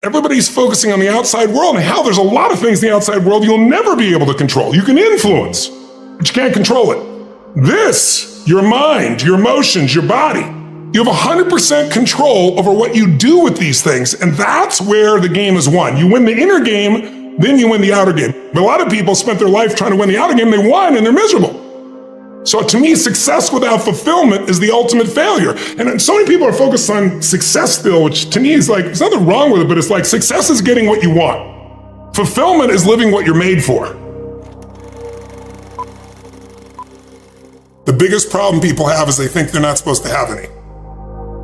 Everybody's focusing on the outside world and how there's a lot of things in the outside world you'll never be able to control. You can influence, but you can't control it. This, your mind, your emotions, your body, you have 100% control over what you do with these things, and that's where the game is won. You win the inner game, then you win the outer game. But a lot of people spent their life trying to win the outer game, they won, and they're miserable. So to me, success without fulfillment is the ultimate failure. And so many people are focused on success still, which to me is like, there's nothing wrong with it, but it's like success is getting what you want. Fulfillment is living what you're made for. The biggest problem people have is they think they're not supposed to have any.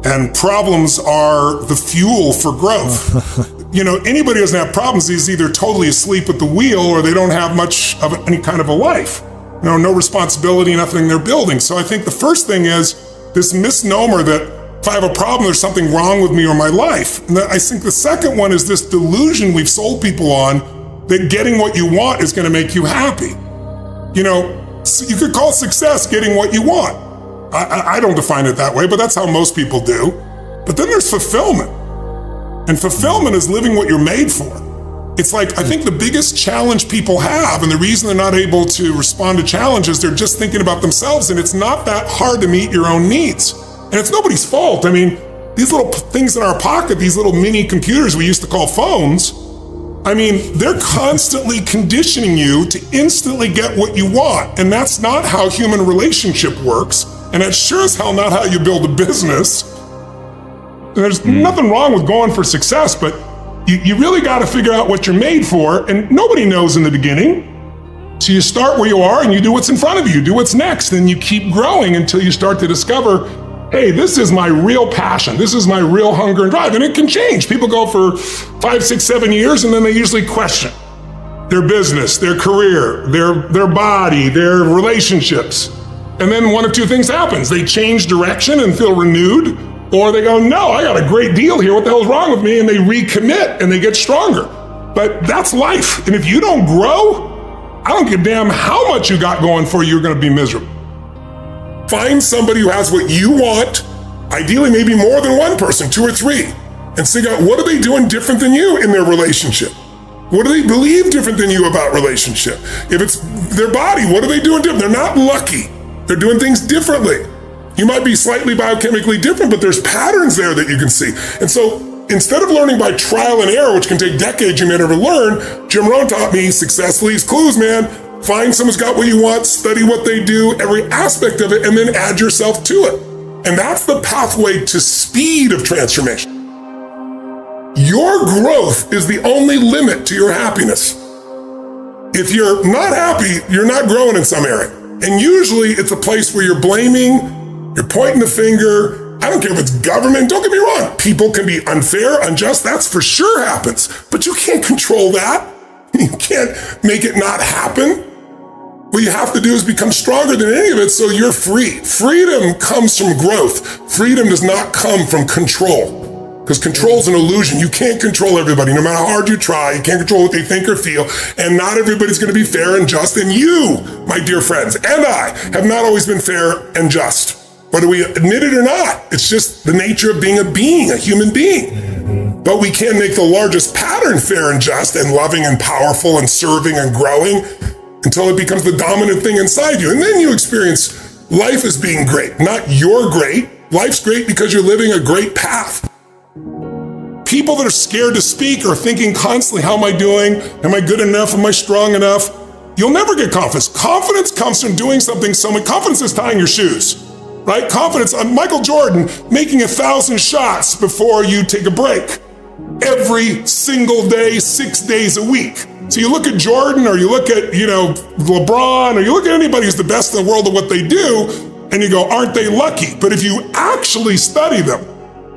And problems are the fuel for growth. Anybody who doesn't have problems is either totally asleep at the wheel or they don't have much of any kind of a life. No responsibility, nothing they're building. So I think the first thing is this misnomer that if I have a problem, there's something wrong with me or my life. And I think the second one is this delusion we've sold people on that getting what you want is going to make you happy. You could call success getting what you want. I don't define it that way, but that's how most people do. But then there's fulfillment. And fulfillment is living what you're made for. It's like, I think the biggest challenge people have, and the reason they're not able to respond to challenges, they're just thinking about themselves, and it's not that hard to meet your own needs. And it's nobody's fault. I mean, these little things in our pocket, these little mini computers we used to call phones, they're constantly conditioning you to instantly get what you want. And that's not how human relationship works. And that's sure as hell not how you build a business. And there's nothing wrong with going for success, but you really got to figure out what you're made for, and nobody knows in the beginning. So you start where you are and you do what's in front of you, do what's next, and you keep growing until you start to discover, hey, this is my real passion. This is my real hunger and drive, and it can change. People go for 5, 6, 7 years, and then they usually question their business, their career, their body, their relationships. And then one of two things happens. They change direction and feel renewed, or they go, no, I got a great deal here. What the hell's wrong with me? And they recommit and they get stronger. But that's life. And if you don't grow, I don't give a damn how much you got going for you, you're going to be miserable. Find somebody who has what you want, ideally maybe more than one person, 2 or 3, and figure out what are they doing different than you in their relationship? What do they believe different than you about relationship? If it's their body, what are they doing different? They're not lucky. They're doing things differently. You might be slightly biochemically different, but there's patterns there that you can see. And so instead of learning by trial and error, which can take decades you may never learn, Jim Rohn taught me success leaves clues, man. Find someone who's got what you want, study what they do, every aspect of it, and then add yourself to it. And that's the pathway to speed of transformation. Your growth is the only limit to your happiness. If you're not happy, you're not growing in some area. And usually it's a place where you're blaming, you're pointing the finger. I don't care if it's government. Don't get me wrong. People can be unfair, unjust. That's for sure happens. But you can't control that. You can't make it not happen. What you have to do is become stronger than any of it so you're free. Freedom comes from growth. Freedom does not come from control. Because control is an illusion. You can't control everybody. No matter how hard you try, you can't control what they think or feel. And not everybody's going to be fair and just. And you, my dear friends, and I have not always been fair and just. Whether we admit it or not, it's just the nature of being a human being. But we can make the largest pattern fair and just and loving and powerful and serving and growing until it becomes the dominant thing inside you. And then you experience life as being great, not you're great. Life's great because you're living a great path. People that are scared to speak are thinking constantly, how am I doing? Am I good enough? Am I strong enough? You'll never get confidence. Confidence comes from doing something. Confidence is tying your shoes. Right? Confidence, Michael Jordan making 1,000 shots before you take a break. Every single day, 6 days a week. So you look at Jordan or you look at, LeBron or you look at anybody who's the best in the world at what they do and you go, aren't they lucky? But if you actually study them,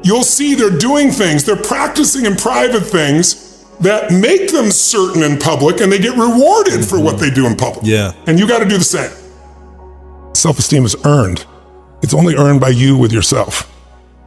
you'll see they're doing things, they're practicing in private things that make them certain in public and they get rewarded for what they do in public. Yeah. And you got to do the same. Self-esteem is earned. It's only earned by you with yourself.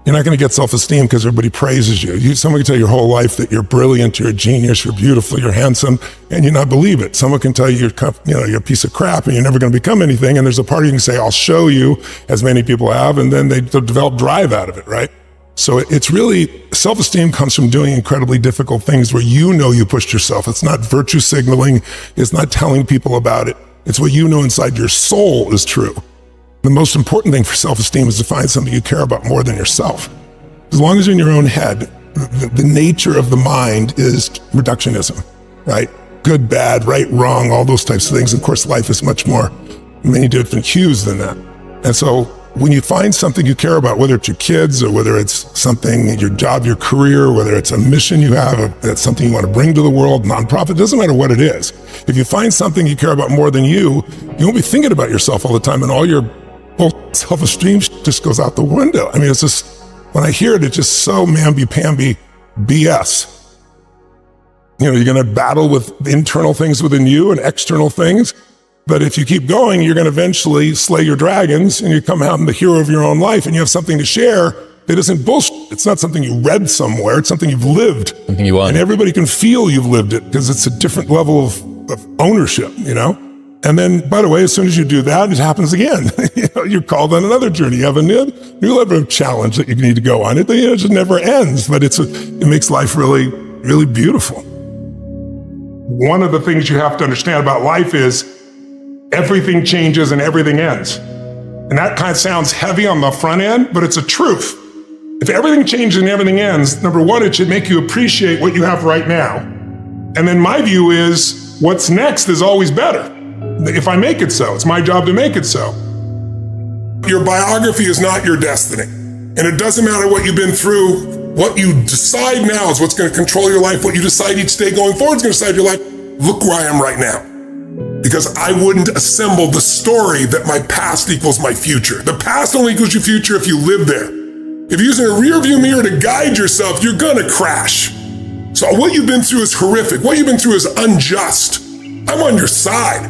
You're not going to get self-esteem because everybody praises you. Someone can tell you your whole life that you're brilliant, you're a genius, you're beautiful, you're handsome, and you not believe it. Someone can tell you you're a piece of crap and you're never going to become anything. And there's a part you can say, I'll show you, as many people have, and then they'll develop drive out of it, right? So it's really, self-esteem comes from doing incredibly difficult things where you know you pushed yourself. It's not virtue signaling. It's not telling people about it. It's what you know inside your soul is true. The most important thing for self-esteem is to find something you care about more than yourself. As long as you're in your own head, the nature of the mind is reductionism, right? Good, bad, right, wrong, all those types of things. Of course, life is much more, many different hues than that. And so when you find something you care about, whether it's your kids or whether it's something, your job, your career, whether it's a mission you have, or that's something you want to bring to the world, nonprofit, doesn't matter what it is. If you find something you care about more than you won't be thinking about yourself all the time, and all your self-esteem just goes out the window. I mean, it's just, when I hear it, it's just so mamby-pamby BS. You know, you're going to battle with internal things within you and external things. But if you keep going, you're going to eventually slay your dragons and you come out and the hero of your own life and you have something to share that isn't bullshit. It's not something you read somewhere. It's something you've lived. Something you want. And everybody can feel you've lived it because it's a different level of ownership, you know? And then, by the way, as soon as you do that, it happens again. You're called on another journey. You have a new level of challenge that you need to go on. It just never ends, but it makes life really, really beautiful. One of the things you have to understand about life is everything changes and everything ends. And that kind of sounds heavy on the front end, but it's a truth. If everything changes and everything ends, number one, it should make you appreciate what you have right now. And then my view is what's next is always better. If I make it so, it's my job to make it so. Your biography is not your destiny. And it doesn't matter what you've been through. What you decide now is what's going to control your life. What you decide each day going forward is going to decide your life. Look where I am right now. Because I wouldn't assemble the story that my past equals my future. The past only equals your future if you live there. If you're using a rear view mirror to guide yourself, you're gonna crash. So what you've been through is horrific. What you've been through is unjust. I'm on your side.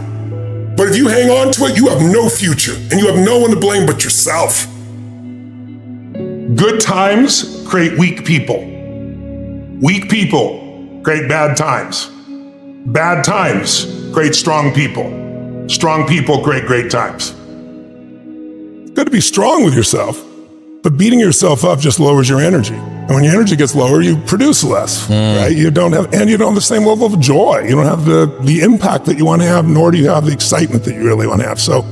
But if you hang on to it, you have no future and you have no one to blame but yourself. Good times create weak people. Weak people create bad times. Bad times create strong people. Strong people create great times. It's good to be strong with yourself, but beating yourself up just lowers your energy. And when your energy gets lower, you produce less, right? You don't have the same level of joy. You don't have the impact that you want to have, nor do you have the excitement that you really want to have. So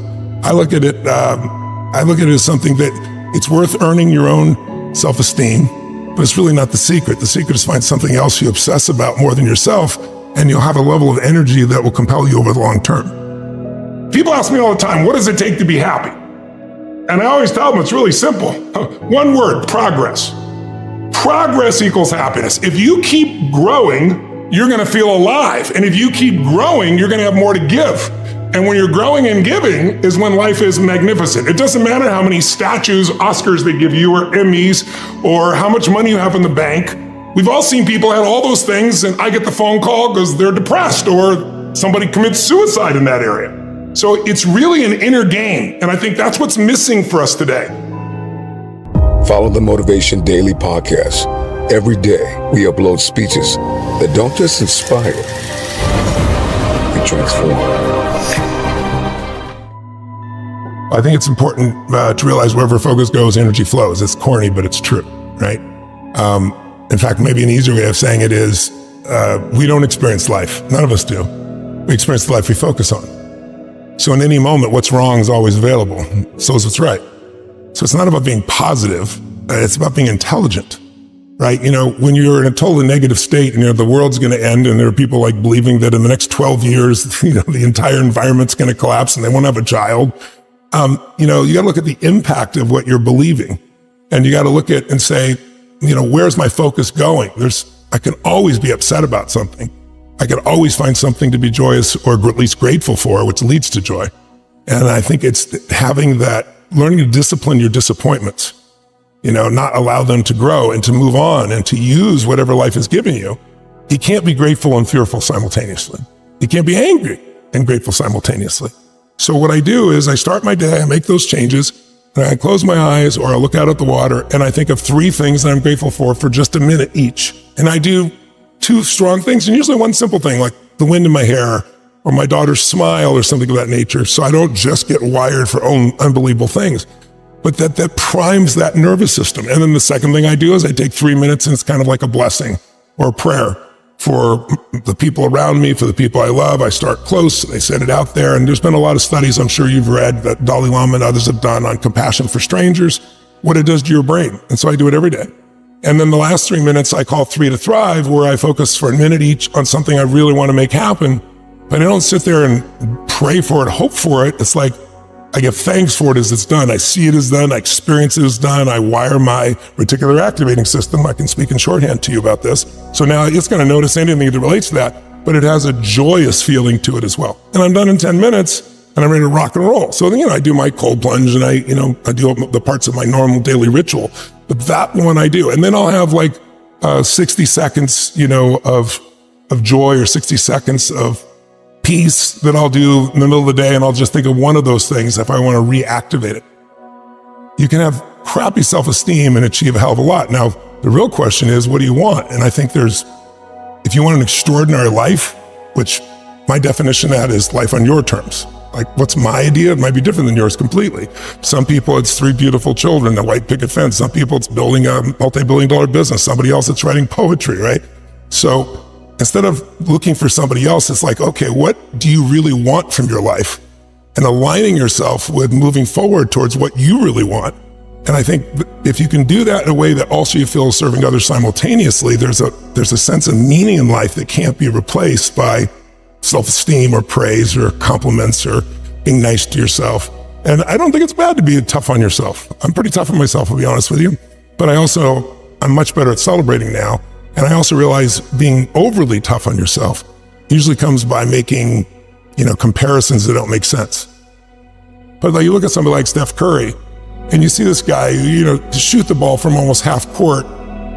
I look at it as something that it's worth earning your own self-esteem, but it's really not the secret. The secret is find something else you obsess about more than yourself, and you'll have a level of energy that will compel you over the long term. People ask me all the time, what does it take to be happy? And I always tell them it's really simple. One word, progress. Progress equals happiness. If you keep growing, you're gonna feel alive. And if you keep growing, you're gonna have more to give. And when you're growing and giving is when life is magnificent. It doesn't matter how many statues, Oscars they give you, or Emmys, or how much money you have in the bank. We've all seen people have all those things, and I get the phone call because they're depressed or somebody commits suicide in that area. So it's really an inner game, and I think that's what's missing for us today. Follow the Motivation Daily podcast. Every day, we upload speeches that don't just inspire, they transform. I think it's important to realize wherever focus goes, energy flows. It's corny, but it's true, right? In fact, maybe an easier way of saying it is, we don't experience life. None of us do. We experience the life we focus on. So in any moment, what's wrong is always available. So is what's right. So it's not about being positive. It's about being intelligent, right? You know, when you're in a totally negative state and the world's going to end and there are people like believing that in the next 12 years, the entire environment's going to collapse and they won't have a child. You got to look at the impact of what you're believing. And you got to look at and say, where's my focus going? I can always be upset about something. I can always find something to be joyous or at least grateful for, which leads to joy. And I think it's having that, learning to discipline your disappointments, not allow them to grow and to move on and to use whatever life has given you. You can't be grateful and fearful simultaneously. You can't be angry and grateful simultaneously. So what I do is I start my day, I make those changes, and I close my eyes or I look out at the water and I think of 3 things that I'm grateful for just a minute each. And I do 2 strong things and usually one simple thing like the wind in my hair or my daughter's smile or something of that nature. So I don't just get wired for unbelievable things. but that primes that nervous system. And then the second thing I do is I take 3 minutes, and it's kind of like a blessing or a prayer for the people around me, for the people I love. I start close, I send it out there. And there's been a lot of studies I'm sure you've read that Dalai Lama and others have done on compassion for strangers, what it does to your brain. And so I do it every day. And then the last 3 minutes I call 3 to Thrive, where I focus for a minute each on something I really want to make happen. But I don't sit there and pray for it, hope for it. It's like I give thanks for it as it's done. I see it as done. I experience it as done. I wire my reticular activating system. I can speak in shorthand to you about this. So now it's going to notice anything that relates to that, but it has a joyous feeling to it as well. And I'm done in 10 minutes and I'm ready to rock and roll. So, I do my cold plunge and I do the parts of my normal daily ritual, but that one I do. And then I'll have like 60 seconds, of joy, or 60 seconds of peace that I'll do in the middle of the day, and I'll just think of one of those things if I want to reactivate it. You can have crappy self-esteem and achieve a hell of a lot. Now, the real question is, what do you want? And I think if you want an extraordinary life, which my definition of that is life on your terms. Like, what's my idea? It might be different than yours completely. Some people, it's 3 beautiful children, a white picket fence. Some people, it's building a multi-billion-dollar business. Somebody else, it's writing poetry, right? So instead of looking for somebody else, it's like, okay, what do you really want from your life? And aligning yourself with moving forward towards what you really want. And I think if you can do that in a way that also you feel is serving others simultaneously, there's a sense of meaning in life that can't be replaced by self-esteem or praise or compliments or being nice to yourself. And I don't think it's bad to be tough on yourself. I'm pretty tough on myself, I'll be honest with you. But I'm much better at celebrating now. And I also realize being overly tough on yourself usually comes by making, comparisons that don't make sense. But like you look at somebody like Steph Curry, and you see this guy who, to shoot the ball from almost half court,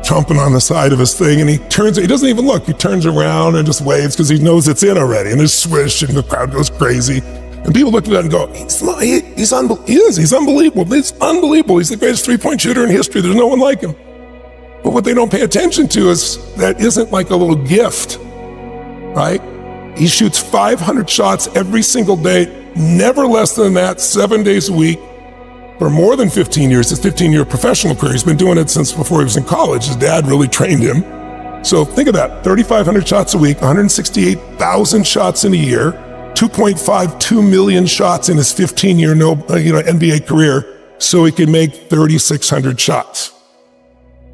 chomping on the side of his thing, and he doesn't even look. He turns around and just waves because he knows it's in already. And there's swish, and the crowd goes crazy. And people look at that and go, he's unbelievable. It's unbelievable. He's the greatest three-point shooter in history. There's no one like him. But what they don't pay attention to is that isn't like a little gift, right? He shoots 500 shots every single day, never less than that, 7 days a week, for more than 15 years. His 15-year professional career. He's been doing it since before he was in college. His dad really trained him. So think of that, 3,500 shots a week, 168,000 shots in a year, 2.52 million shots in his 15-year NBA career, so he can make 3,600 shots.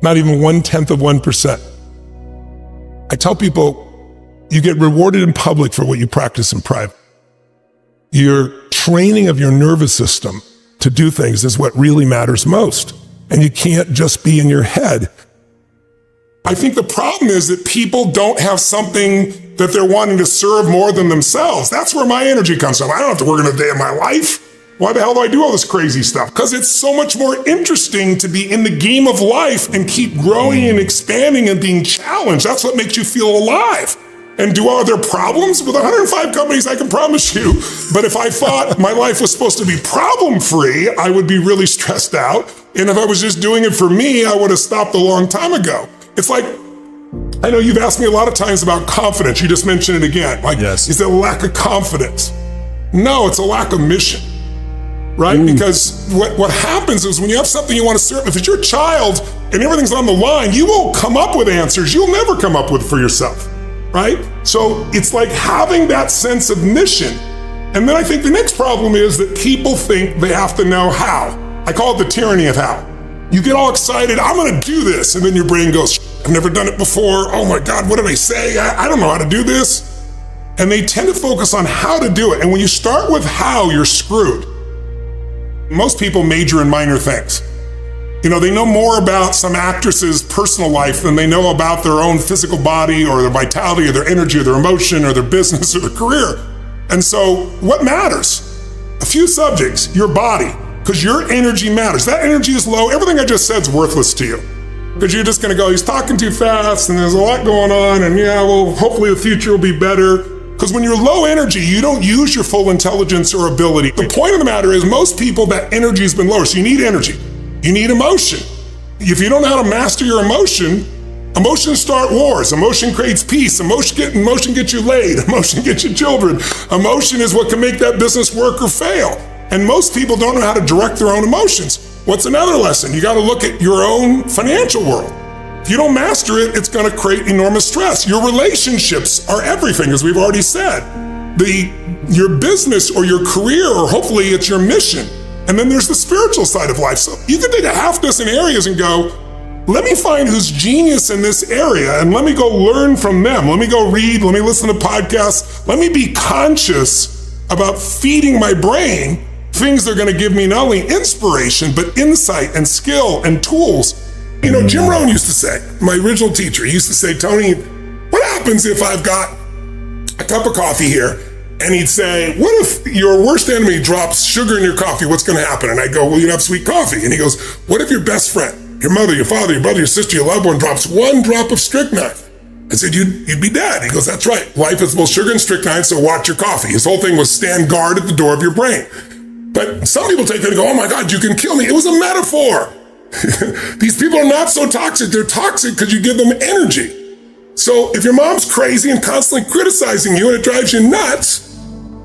Not even 0.1%. I tell people, you get rewarded in public for what you practice in private. Your training of your nervous system to do things is what really matters most. And you can't just be in your head. I think the problem is that people don't have something that they're wanting to serve more than themselves. That's where my energy comes from. I don't have to work in a day of my life. Why the hell do I do all this crazy stuff? Because it's so much more interesting to be in the game of life and keep growing and expanding and being challenged. That's what makes you feel alive. And are there problems? With 105 companies, I can promise you. But if I thought my life was supposed to be problem-free, I would be really stressed out. And if I was just doing it for me, I would have stopped a long time ago. It's like, I know you've asked me a lot of times about confidence. You just mentioned it again. Yes. Is it a lack of confidence? No, it's a lack of mission. Right? Because what happens is when you have something you want to serve, if it's your child and everything's on the line, you won't come up with answers. You'll never come up with for yourself. Right? So it's like having that sense of mission. And then I think the next problem is that people think they have to know how. I call it the tyranny of how. You get all excited, I'm going to do this. And then your brain goes, I've never done it before. Oh my God, what did I say? I don't know how to do this. And they tend to focus on how to do it. And when you start with how, you're screwed. Most people major in minor things. They know more about some actress's personal life than they know about their own physical body or their vitality or their energy or their emotion or their business or their career. And so what matters? A few subjects, your body, because your energy matters. That energy is low. Everything I just said is worthless to you. Because you're just going to go, he's talking too fast and there's a lot going on and hopefully the future will be better. Because when you're low energy, you don't use your full intelligence or ability. The point of the matter is most people, that energy has been lower. So you need energy. You need emotion. If you don't know how to master your emotion, emotions start wars. Emotion creates peace. Emotion gets you laid. Emotion gets you children. Emotion is what can make that business work or fail. And most people don't know how to direct their own emotions. What's another lesson? You got to look at your own financial world. If you don't master it, it's going to create enormous stress. Your relationships are everything, as we've already said. Your business or your career, or hopefully it's your mission. And then there's the spiritual side of life. So you can take a half dozen areas and go, let me find who's genius in this area and let me go learn from them. Let me go read, let me listen to podcasts. Let me be conscious about feeding my brain things that are going to give me not only inspiration, but insight and skill and tools. You know, Jim Rohn used to say, my original teacher, he used to say, Tony, what happens if I've got a cup of coffee here? And he'd say, what if your worst enemy drops sugar in your coffee? What's going to happen? And I'd go, well, you'd have sweet coffee. And he goes, what if your best friend, your mother, your father, your brother, your sister, your loved one drops one drop of strychnine? I said, you'd be dead. He goes, that's right. Life is both sugar and strychnine, so watch your coffee. His whole thing was stand guard at the door of your brain. But some people take that and go, oh my God, you can kill me. It was a metaphor. These people are not so toxic. They're toxic because you give them energy. So if your mom's crazy and constantly criticizing you and it drives you nuts,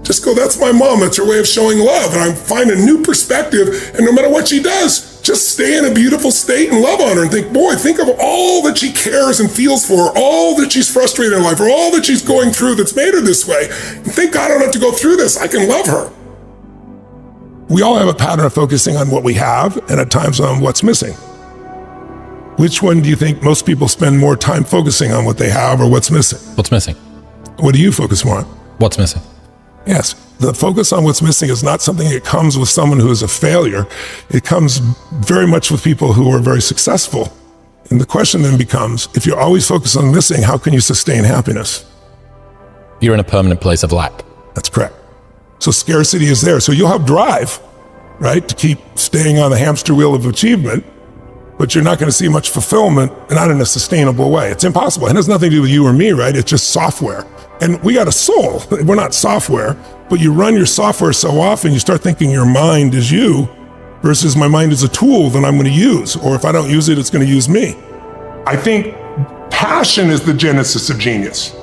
just go, that's my mom. That's her way of showing love. And I'm finding a new perspective. And no matter what she does, just stay in a beautiful state and love on her and think, boy, think of all that she cares and feels for, all that she's frustrated in life, or all that she's going through that's made her this way. And think, God, I don't have to go through this. I can love her. We all have a pattern of focusing on what we have and at times on what's missing. Which one do you think most people spend more time focusing on, what they have or what's missing? What's missing? What do you focus more on? What's missing? Yes, the focus on what's missing is not something that comes with someone who is a failure. It comes very much with people who are very successful. And the question then becomes, if you're always focused on missing, how can you sustain happiness? You're in a permanent place of lack. That's correct. So scarcity is there. So you'll have drive, right, to keep staying on the hamster wheel of achievement, but you're not going to see much fulfillment, and not in a sustainable way. It's impossible. It has nothing to do with you or me, right? It's just software. And we got a soul. We're not software, but you run your software so often, you start thinking your mind is you versus my mind is a tool that I'm going to use. Or if I don't use it, it's going to use me. I think passion is the genesis of genius.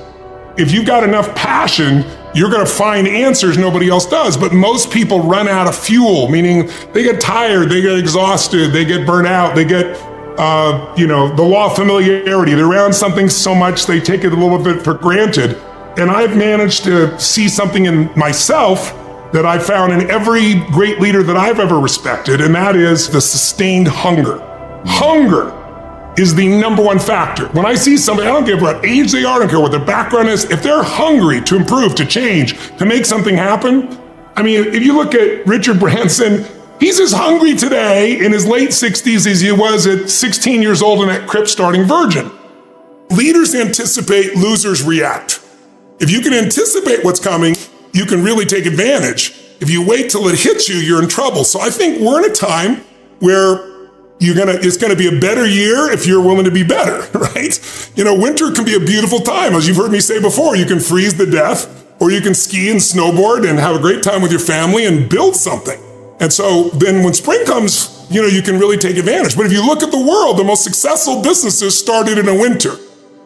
If you've got enough passion, you're going to find answers nobody else does. But most people run out of fuel, meaning they get tired, they get exhausted, they get burnt out, they get, the law of familiarity. They're around something so much, they take it a little bit for granted. And I've managed to see something in myself that I found in every great leader that I've ever respected, and that is the sustained hunger. Hunger is the number one factor. When I see somebody, I don't care what age they are, I don't care what their background is, if they're hungry to improve, to change, to make something happen. I mean, if you look at Richard Branson, he's as hungry today in his late 60s as he was at 16 years old in that crypt starting Virgin. Leaders anticipate, losers react. If you can anticipate what's coming, you can really take advantage. If you wait till it hits you, you're in trouble. So I think we're in a time where it's gonna be a better year if you're willing to be better, right? You know, winter can be a beautiful time. As you've heard me say before, you can freeze to death, or you can ski and snowboard and have a great time with your family and build something. And so then when spring comes, you can really take advantage. But if you look at the world, the most successful businesses started in a winter.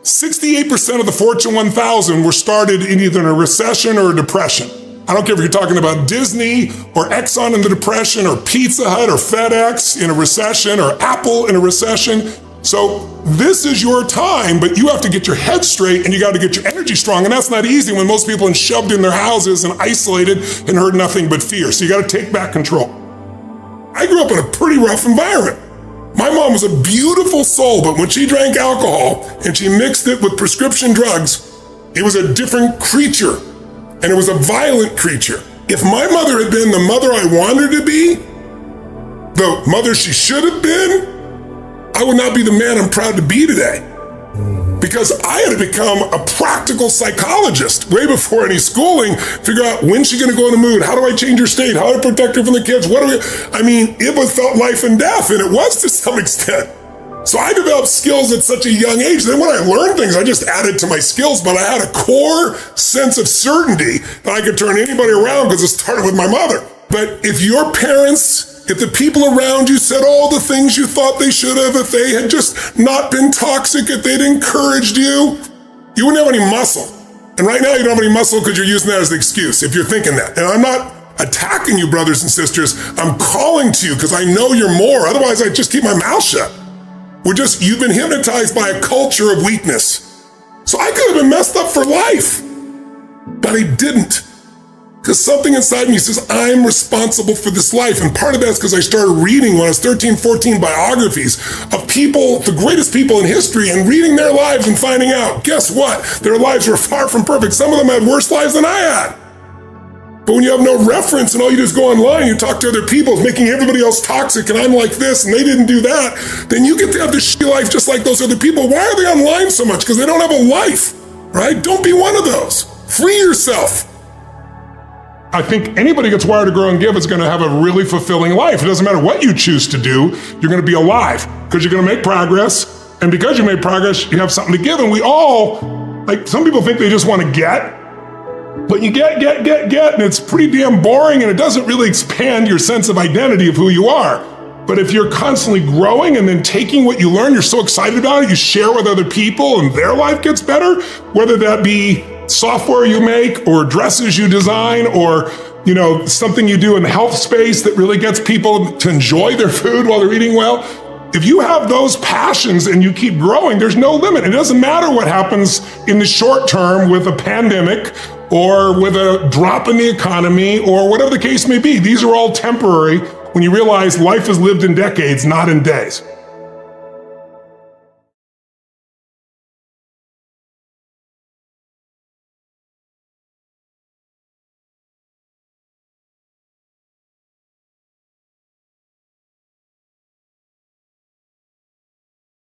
68% of the Fortune 1000 were started in either a recession or a depression. I don't care if you're talking about Disney or Exxon in the depression or Pizza Hut or FedEx in a recession or Apple in a recession. So this is your time, but you have to get your head straight and you got to get your energy strong. And that's not easy when most people are shoved in their houses and isolated and heard nothing but fear. So you got to take back control. I grew up in a pretty rough environment. My mom was a beautiful soul, but when she drank alcohol and she mixed it with prescription drugs, it was a different creature, and it was a violent creature. If my mother had been the mother I wanted her to be, the mother she should have been, I would not be the man I'm proud to be today. Because I had to become a practical psychologist way before any schooling, figure out when's she gonna go in the mood, how do I change her state, how do I protect her from the kids, it felt life and death, and it was to some extent. So I developed skills at such a young age. Then when I learned things, I just added to my skills, but I had a core sense of certainty that I could turn anybody around because it started with my mother. But if your parents, if the people around you said all the things you thought they should have, if they had just not been toxic, if they'd encouraged you, you wouldn't have any muscle. And right now you don't have any muscle because you're using that as the excuse if you're thinking that. And I'm not attacking you, brothers and sisters. I'm calling to you because I know you're more. Otherwise, I'd just keep my mouth shut. You've been hypnotized by a culture of weakness. So I could have been messed up for life, but I didn't. Because something inside me says, I'm responsible for this life. And part of that is because I started reading when I was 13, 14 biographies of people, the greatest people in history, and reading their lives and finding out, guess what? Their lives were far from perfect. Some of them had worse lives than I had. But when you have no reference and all you do is go online, you talk to other people, making everybody else toxic, and I'm like this, and they didn't do that, then you get to have this shitty life just like those other people. Why are they online so much? Because they don't have a life, right? Don't be one of those. Free yourself. I think anybody gets wired to grow and give is going to have a really fulfilling life. It doesn't matter what you choose to do, you're going to be alive because you're going to make progress. And because you made progress, you have something to give. And we all, like, some people think they just want to get, but you get, and it's pretty damn boring, and it doesn't really expand your sense of identity of who you are. But if you're constantly growing and then taking what you learn, you're so excited about it, you share with other people and their life gets better, whether that be software you make or dresses you design or, something you do in the health space that really gets people to enjoy their food while they're eating well. If you have those passions and you keep growing, there's no limit. It doesn't matter what happens in the short term with a pandemic or with a drop in the economy or whatever the case may be. These are all temporary when you realize life is lived in decades, not in days.